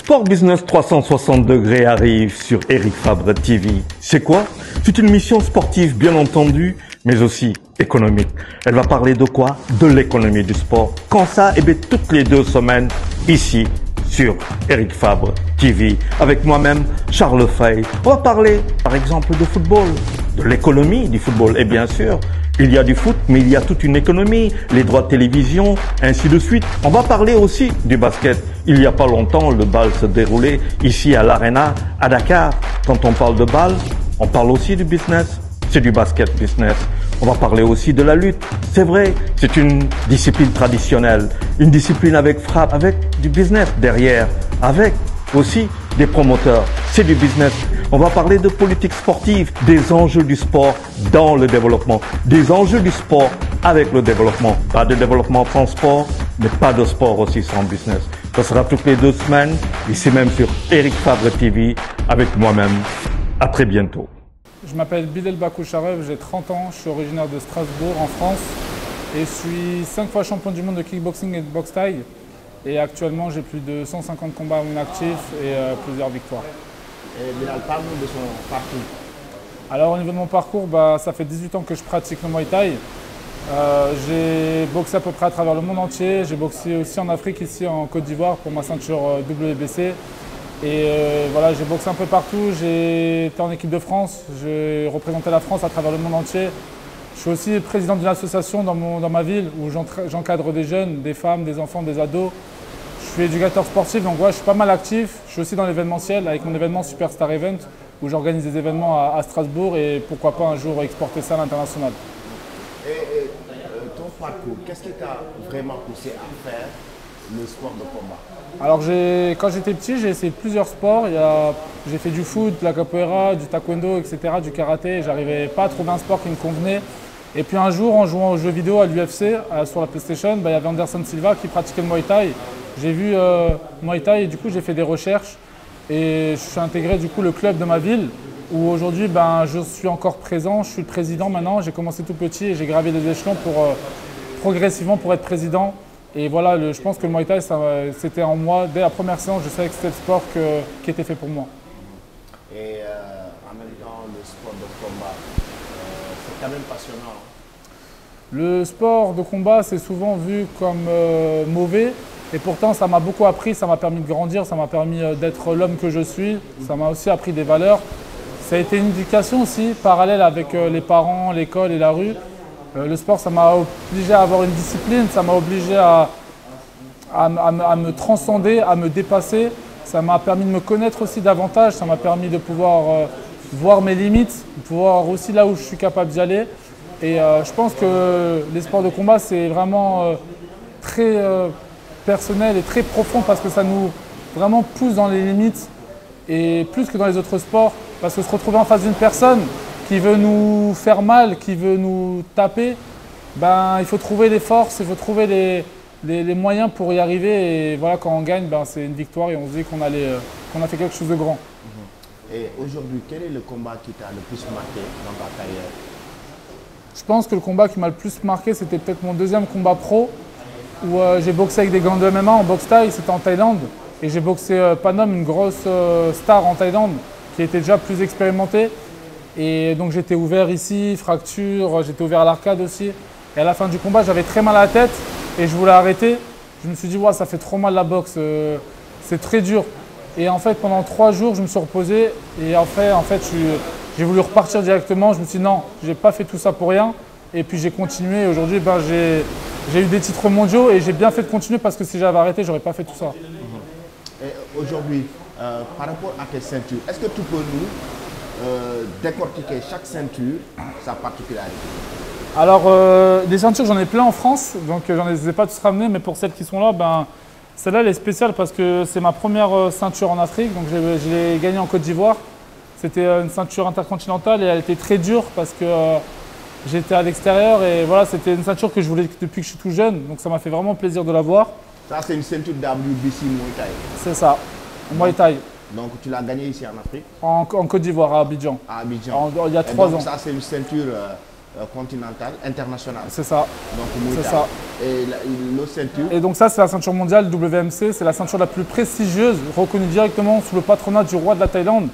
Sport Business 360 degrés arrive sur Eric Fabre TV. C'est quoi? C'est une mission sportive bien entendu, mais aussi économique. Elle va parler de quoi? De l'économie du sport. Quand ça? Eh bien, toutes les 2 semaines, ici, sur Eric Fabre TV, avec moi-même, Charles Fay. On va parler, par exemple, de football, de l'économie du football. Et bien sûr, il y a du foot, mais il y a toute une économie, les droits de télévision, ainsi de suite. On va parler aussi du basket. Il n'y a pas longtemps, le bal se déroulait ici à l'Arena, à Dakar. Quand on parle de bal, on parle aussi du business. C'est du basket business. On va parler aussi de la lutte. C'est vrai, c'est une discipline traditionnelle, une discipline avec frappe, avec du business derrière, avec aussi des promoteurs. C'est du business. On va parler de politique sportive, des enjeux du sport dans le développement, des enjeux du sport avec le développement. Pas de développement sans sport, mais pas de sport aussi sans business. Ça sera toutes les 2 semaines, ici même sur Eric Fabre TV, avec moi-même. À très bientôt. Je m'appelle Bilal Bakoucharev, j'ai 30 ans, je suis originaire de Strasbourg en France et je suis 5 fois champion du monde de kickboxing et de boxe thaï. Et actuellement, j'ai plus de 150 combats en actif et plusieurs victoires. Et Bilal, parle-nous de son parcours. Alors au niveau de mon parcours, ça fait 18 ans que je pratique le Muay Thai. J'ai boxé à peu près à travers le monde entier. J'ai boxé aussi en Afrique, ici en Côte d'Ivoire pour ma ceinture WBC. Et voilà, j'ai boxé un peu partout. J'ai été en équipe de France. J'ai représenté la France à travers le monde entier. Je suis aussi président d'une association dans ma ville où j'encadre des jeunes, des femmes, des enfants, des ados. Je suis éducateur sportif, donc ouais, je suis pas mal actif. Je suis aussi dans l'événementiel avec mon événement Superstar Event où j'organise des événements à Strasbourg et pourquoi pas un jour exporter ça à l'international. Et ton parcours, qu'est-ce qui t'a vraiment poussé à faire le sport de combat? Alors quand j'étais petit, j'ai essayé plusieurs sports. J'ai fait du foot, de la capoeira, du taekwondo, etc., du karaté. J'arrivais pas à trouver un sport qui me convenait. Et puis un jour, en jouant aux jeux vidéo à l'UFC, sur la PlayStation, il y avait Anderson Silva qui pratiquait le Muay Thai. J'ai vu Muay Thai et du coup j'ai fait des recherches. Et je suis intégré du coup le club de ma ville où aujourd'hui je suis encore présent. Je suis le président maintenant. J'ai commencé tout petit et j'ai gravé les échelons progressivement pour être président. Et voilà, je pense que le Muay Thai, c'était en moi. Dès la première séance, je savais que c'était le sport qui était fait pour moi. Et en même temps, le sport de combat, c'est quand même passionnant. Le sport de combat, c'est souvent vu comme mauvais. Et pourtant, ça m'a beaucoup appris, ça m'a permis de grandir, ça m'a permis d'être l'homme que je suis. Ça m'a aussi appris des valeurs. Ça a été une éducation aussi, parallèle avec les parents, l'école et la rue. Le sport, ça m'a obligé à avoir une discipline, ça m'a obligé à me transcender, à me dépasser. Ça m'a permis de me connaître aussi davantage, ça m'a permis de pouvoir voir mes limites, de pouvoir aussi là où je suis capable d'y aller. Et je pense que les sports de combat, c'est vraiment très personnel et très profond parce que ça nous vraiment pousse dans les limites et plus que dans les autres sports. Parce que se retrouver en face d'une personne qui veut nous faire mal, qui veut nous taper, il faut trouver les forces, il faut trouver les moyens pour y arriver. Et voilà, quand on gagne, c'est une victoire et on se dit qu'on a fait quelque chose de grand. Et aujourd'hui, quel est le combat qui t'a le plus marqué dans ta carrière? Je pense que le combat qui m'a le plus marqué, c'était peut-être mon 2e combat pro où j'ai boxé avec des gants de MMA en boxe thaï, c'était en Thaïlande. Et j'ai boxé Panom, une grosse star en Thaïlande, qui était déjà plus expérimentée. Et donc j'étais ouvert ici, fracture, j'étais ouvert à l'arcade aussi. Et à la fin du combat, j'avais très mal à la tête et je voulais arrêter. Je me suis dit, ça fait trop mal la boxe, c'est très dur. Et en fait, pendant 3 jours, je me suis reposé. Et en fait j'ai voulu repartir directement. Je me suis dit, non, j'ai pas fait tout ça pour rien. Et puis j'ai continué. Aujourd'hui, j'ai eu des titres mondiaux et j'ai bien fait de continuer parce que si j'avais arrêté, j'aurais pas fait tout ça. Et aujourd'hui, par rapport à tes ceintures, est-ce que tu peux nous décortiquer chaque ceinture, sa particularité? Alors, des ceintures, j'en ai plein en France, donc j'en ai pas tous ramenés, mais pour celles qui sont là, celle-là, elle est spéciale parce que c'est ma première ceinture en Afrique, donc je l'ai gagnée en Côte d'Ivoire. C'était une ceinture intercontinentale et elle était très dure parce que j'étais à l'extérieur et voilà, c'était une ceinture que je voulais depuis que je suis tout jeune, donc ça m'a fait vraiment plaisir de l'avoir. Ça, c'est une ceinture WBC Muay Thai. C'est ça, Muay Thai. Donc tu l'as gagnée ici en Afrique? En Côte d'Ivoire, à Abidjan. À Abidjan. Il y a 3 ans. Ça, c'est une ceinture continentale, internationale. C'est ça. Donc Muay Thai. C'est ça. Et l'autre ceinture? Et donc ça, c'est la ceinture mondiale WMC. C'est la ceinture la plus prestigieuse, reconnue directement sous le patronat du roi de la Thaïlande.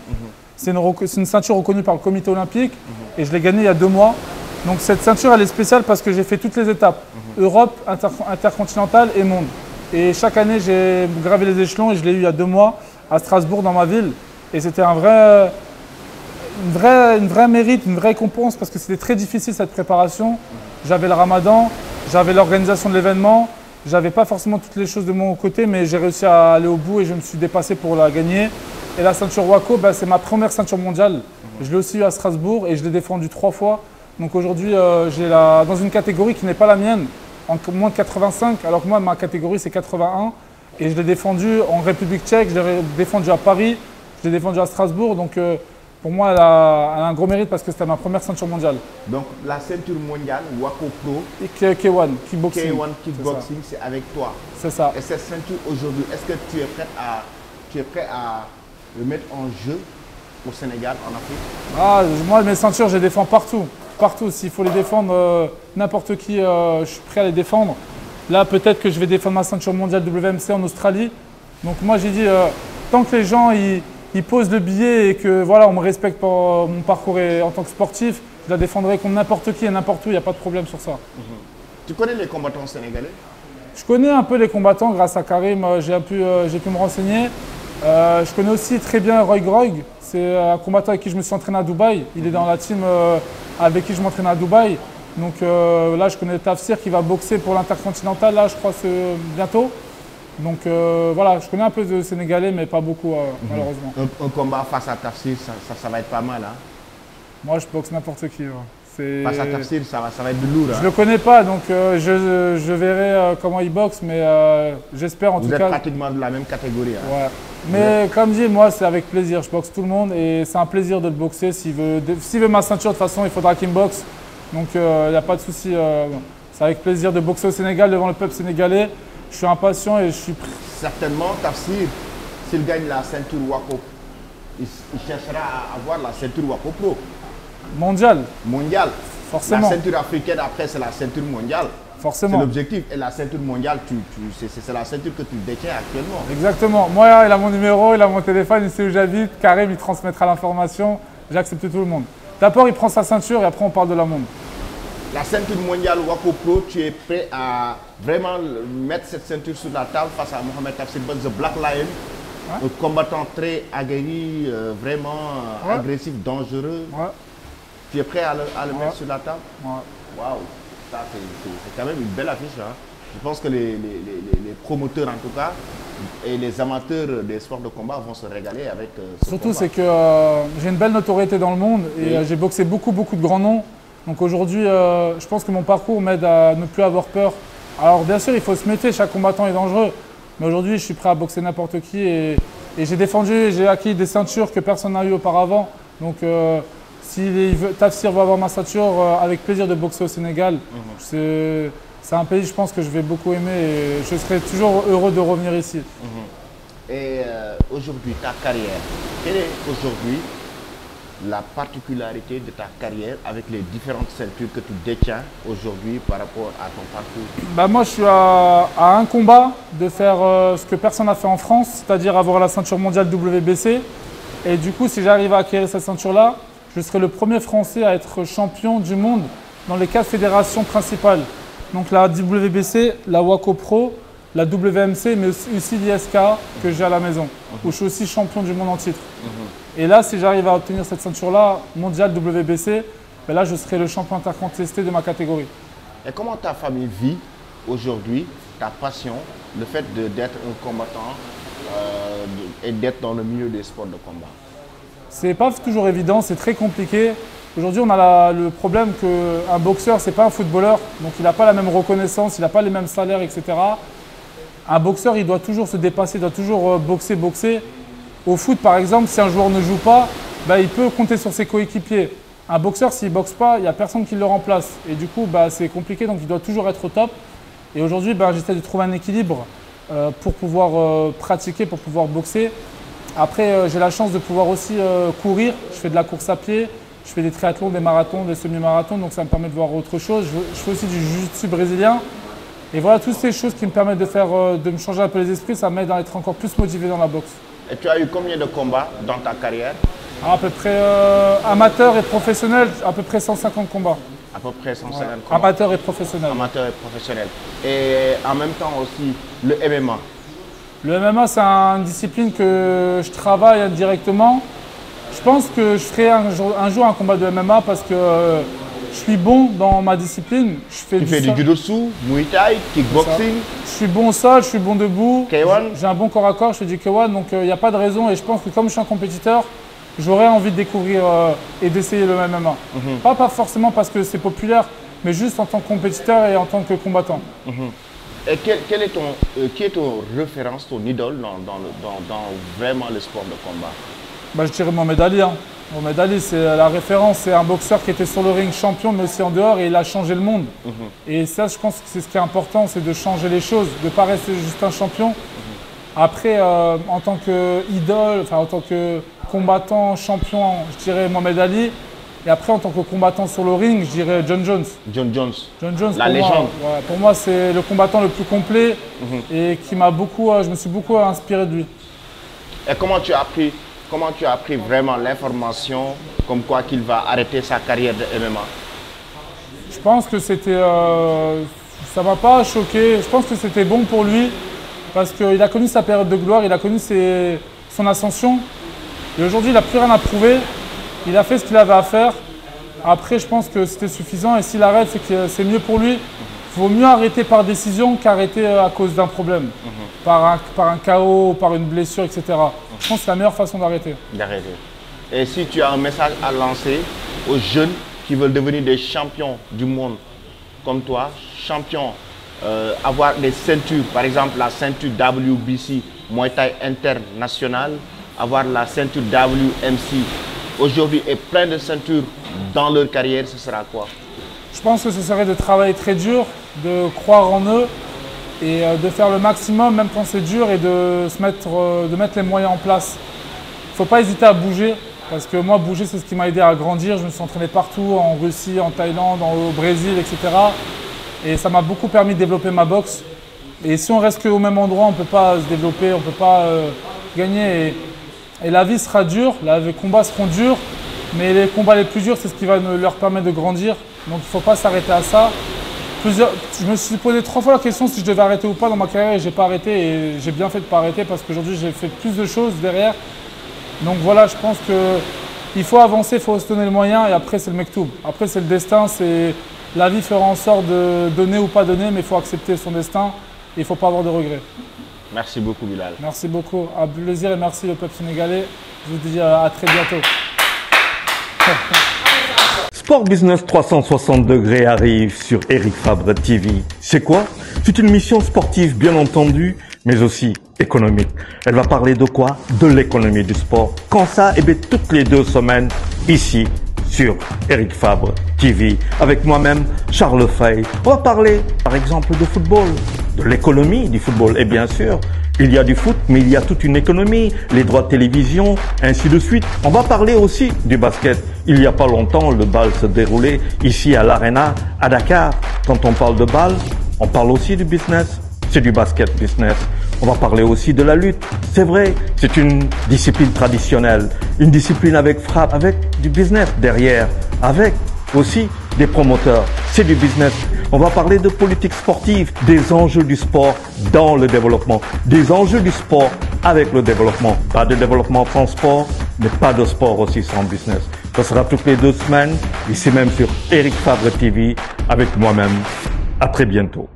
C'est une ceinture reconnue par le comité olympique. Et je l'ai gagnée il y a 2 mois. Donc cette ceinture, elle est spéciale parce que j'ai fait toutes les étapes. Europe, intercontinentale et monde. Et chaque année, j'ai gravé les échelons et je l'ai eu il y a 2 mois à Strasbourg, dans ma ville. Et c'était une vraie mérite, une vraie récompense parce que c'était très difficile cette préparation. J'avais le ramadan, j'avais l'organisation de l'événement. J'avais pas forcément toutes les choses de mon côté, mais j'ai réussi à aller au bout et je me suis dépassé pour la gagner. Et la ceinture WAKO, c'est ma première ceinture mondiale. Je l'ai aussi eu à Strasbourg et je l'ai défendue 3 fois. Donc aujourd'hui, j'ai dans une catégorie qui n'est pas la mienne, en moins de 85, alors que moi, ma catégorie, c'est 81. Et je l'ai défendue en République tchèque, je l'ai défendue à Paris, je l'ai défendue à Strasbourg. Donc pour moi, elle a un gros mérite parce que c'était ma première ceinture mondiale. Donc la ceinture mondiale WAKO Pro, Et K1, kickboxing. K1 Kickboxing, c'est avec toi. C'est ça. Et cette ceinture aujourd'hui, est-ce que tu es prêt à le mettre en jeu au Sénégal, en Afrique? Moi, mes ceintures, je les défends partout. Partout, s'il faut les défendre, n'importe qui, je suis prêt à les défendre. Là, peut-être que je vais défendre ma ceinture mondiale WMC en Australie. Donc moi, j'ai dit, tant que les gens ils posent le billet et que voilà, on me respecte pour mon parcours en tant que sportif, je la défendrai contre n'importe qui et n'importe où, il n'y a pas de problème sur ça. Tu connais les combattants sénégalais? Je connais un peu les combattants grâce à Karim, j'ai pu me renseigner. Je connais aussi très bien Roy Grog, c'est un combattant avec qui je me suis entraîné à Dubaï. Il est dans la team avec qui je m'entraîne à Dubaï. Donc là, je connais Tafsir qui va boxer pour l'Intercontinental, là, je crois, bientôt. Donc voilà, je connais un peu de Sénégalais, mais pas beaucoup, malheureusement. Un combat face à Tafsir, ça va être pas mal. Hein? Moi, je boxe n'importe qui. Face à Tafsir, ça va être de lourd. Hein? Je le connais pas, donc je verrai comment il boxe, mais j'espère en tout cas. Vous êtes pratiquement de la même catégorie. Hein? Ouais. Mais comme dit, moi, c'est avec plaisir. Je boxe tout le monde et c'est un plaisir de le boxer. S'il veut ma ceinture, de toute façon, il faudra qu'il me boxe. Donc, il n'y a pas de souci. C'est avec plaisir de boxer au Sénégal devant le peuple sénégalais. Je suis impatient et je suis prêt. Certainement, Tafsir, s'il gagne la ceinture WAKO, il cherchera à avoir la ceinture WAKO Pro. Mondial. Mondial. Forcément. La ceinture africaine, après, c'est la ceinture mondiale. Forcément. C'est l'objectif. Et la ceinture mondiale, c'est la ceinture que tu détiens actuellement. Exactement. Moi, il a mon numéro, il a mon téléphone, il sait où j'habite. Karim, il transmettra l'information. J'accepte tout le monde. D'abord, il prend sa ceinture et après, on parle de la monde. La ceinture mondiale WAKO Pro, tu es prêt à vraiment mettre cette ceinture sur la table face à Mohamed Tafsir Banks, The Black Lion, un combattant très aguerri, vraiment agressif, dangereux. Tu es prêt à le mettre sur la table? Waouh, ça c'est quand même une belle affiche. Hein? Je pense que les promoteurs en tout cas et les amateurs des sports de combat vont se régaler avec ce Surtout, c'est que j'ai une belle notoriété dans le monde et j'ai boxé beaucoup de grands noms. Donc aujourd'hui, je pense que mon parcours m'aide à ne plus avoir peur. Alors bien sûr, il faut se méfier, chaque combattant est dangereux. Mais aujourd'hui, je suis prêt à boxer n'importe qui et j'ai défendu et j'ai acquis des ceintures que personne n'a eu auparavant. Donc si Tafsir veut avoir ma ceinture, avec plaisir de boxer au Sénégal. C'est un pays, je pense, que je vais beaucoup aimer et je serai toujours heureux de revenir ici. Et aujourd'hui, ta carrière, quelle est aujourd'hui la particularité de ta carrière avec les différentes ceintures que tu détiens aujourd'hui par rapport à ton parcours? Moi, je suis à un combat de faire ce que personne n'a fait en France, c'est-à-dire avoir la ceinture mondiale WBC. Et du coup, si j'arrive à acquérir cette ceinture-là, je serai le premier Français à être champion du monde dans les 4 fédérations principales. Donc la WBC, la WAKO Pro, la WMC, mais aussi l'ISK que j'ai à la maison, où je suis aussi champion du monde en titre. Et là, si j'arrive à obtenir cette ceinture-là, mondiale WBC, là, je serai le champion intercontesté de ma catégorie. Et comment ta famille vit aujourd'hui ta passion, le fait d'être un combattant et d'être dans le milieu des sports de combat? C'est pas toujours évident, c'est très compliqué. Aujourd'hui, on a le problème qu'un boxeur, c'est pas un footballeur, donc il n'a pas la même reconnaissance, il n'a pas les mêmes salaires, etc. Un boxeur, il doit toujours se dépasser, il doit toujours boxer. Au foot, par exemple, si un joueur ne joue pas, il peut compter sur ses coéquipiers. Un boxeur, s'il ne boxe pas, il n'y a personne qui le remplace. Et du coup, c'est compliqué, donc il doit toujours être au top. Et aujourd'hui, j'essaie de trouver un équilibre pour pouvoir pratiquer, pour pouvoir boxer. Après, j'ai la chance de pouvoir aussi courir. Je fais de la course à pied, je fais des triathlons, des marathons, des semi-marathons, donc ça me permet de voir autre chose. Je fais aussi du jiu-jitsu brésilien. Et voilà, toutes ces choses qui me permettent de me changer un peu les esprits, ça m'aide à être encore plus motivé dans la boxe. Et tu as eu combien de combats dans ta carrière? À peu près amateur et professionnel, à peu près 150 combats. À peu près 150 combats. Amateur et professionnel. Amateur et professionnel. Et en même temps aussi, le MMA. Le MMA, c'est une discipline que je travaille indirectement. Je pense que je ferai un jour un combat de MMA parce que je suis bon dans ma discipline. Tu fais du jiu-jitsu, muay thai, kickboxing. Je suis bon au sol, je suis bon debout. K1. J'ai un bon corps à corps, je fais du K1, donc il n'y a pas de raison. Et je pense que comme je suis un compétiteur, j'aurais envie de découvrir et d'essayer le MMA. Pas forcément parce que c'est populaire, mais juste en tant que compétiteur et en tant que combattant. Et qui est ton référence, ton idole dans vraiment le sport de combat? Bah, je dirais Mohamed Ali. Mohamed Ali, c'est la référence. C'est un boxeur qui était sur le ring champion, mais aussi en dehors, et il a changé le monde. Et ça, je pense que c'est ce qui est important, c'est de changer les choses, de ne pas rester juste un champion. Après, en tant qu'idole, en tant que combattant, champion, je dirais Mohamed Ali. Et après, en tant que combattant sur le ring, je dirais John Jones. John Jones. John Jones, la légende. Pour moi, c'est le combattant le plus complet et qui m'a beaucoup, je me suis beaucoup inspiré de lui. Et comment tu as appris vraiment l'information comme quoi qu'il va arrêter sa carrière de MMA? Je pense que c'était, ça m'a pas choqué. Je pense que c'était bon pour lui parce qu'il a connu sa période de gloire, il a connu son ascension. Et aujourd'hui, il n'a plus rien à prouver. Il a fait ce qu'il avait à faire. Après, je pense que c'était suffisant. Et s'il arrête, c'est que c'est mieux pour lui. Il vaut mieux arrêter par décision qu'arrêter à cause d'un problème. Par un chaos, par une blessure, etc. Je pense que c'est la meilleure façon d'arrêter. Et si tu as un message à lancer aux jeunes qui veulent devenir des champions du monde comme toi, champions, avoir des ceintures, par exemple la ceinture WBC, Muay Thai international, avoir la ceinture WMC, aujourd'hui est plein de ceintures dans leur carrière, ce sera quoi? Je pense que ce serait de travailler très dur, de croire en eux et de faire le maximum, même quand c'est dur, et de mettre les moyens en place. Il ne faut pas hésiter à bouger, parce que moi, bouger, c'est ce qui m'a aidé à grandir. Je me suis entraîné partout, en Russie, en Thaïlande, au Brésil, etc. Et ça m'a beaucoup permis de développer ma boxe. Et si on reste qu'au même endroit, on ne peut pas se développer, on ne peut pas gagner. Et la vie sera dure, les combats seront durs, mais les combats les plus durs, c'est ce qui va leur permettre de grandir. Donc il ne faut pas s'arrêter à ça. Je me suis posé 3 fois la question si je devais arrêter ou pas dans ma carrière et je n'ai pas arrêté. Et j'ai bien fait de ne pas arrêter parce qu'aujourd'hui, j'ai fait plus de choses derrière. Donc voilà, je pense qu'il faut avancer, il faut se donner le moyen et après, c'est le mektoub. Après, c'est le destin, la vie fera en sorte de donner ou pas donner, mais il faut accepter son destin et il ne faut pas avoir de regrets. Merci beaucoup, Bilal. Merci beaucoup. Un plaisir et merci le peuple sénégalais. Je vous dis à très bientôt. Sport Business 360 degrés arrive sur Eric Fabre TV. C'est quoi? C'est une mission sportive bien entendu, mais aussi économique. Elle va parler de quoi? De l'économie du sport. Quand ça? Eh bien, toutes les 2 semaines, ici, sur Eric Fabre TV, avec moi-même, Charles Fay. On va parler, par exemple, de football, de l'économie du football. Et bien sûr, il y a du foot, mais il y a toute une économie, les droits de télévision, ainsi de suite. On va parler aussi du basket. Il n'y a pas longtemps, le bal se déroulait ici à l'Arena, à Dakar. Quand on parle de bal, on parle aussi du business. C'est du basket business. On va parler aussi de la lutte. C'est vrai, c'est une discipline traditionnelle, une discipline avec frappe, avec du business derrière, avec aussi des promoteurs. C'est du business. On va parler de politique sportive, des enjeux du sport dans le développement, des enjeux du sport avec le développement. Pas de développement sans sport, mais pas de sport aussi sans business. Ce sera toutes les 2 semaines, ici même sur Eric Fabre TV, avec moi-même. À très bientôt.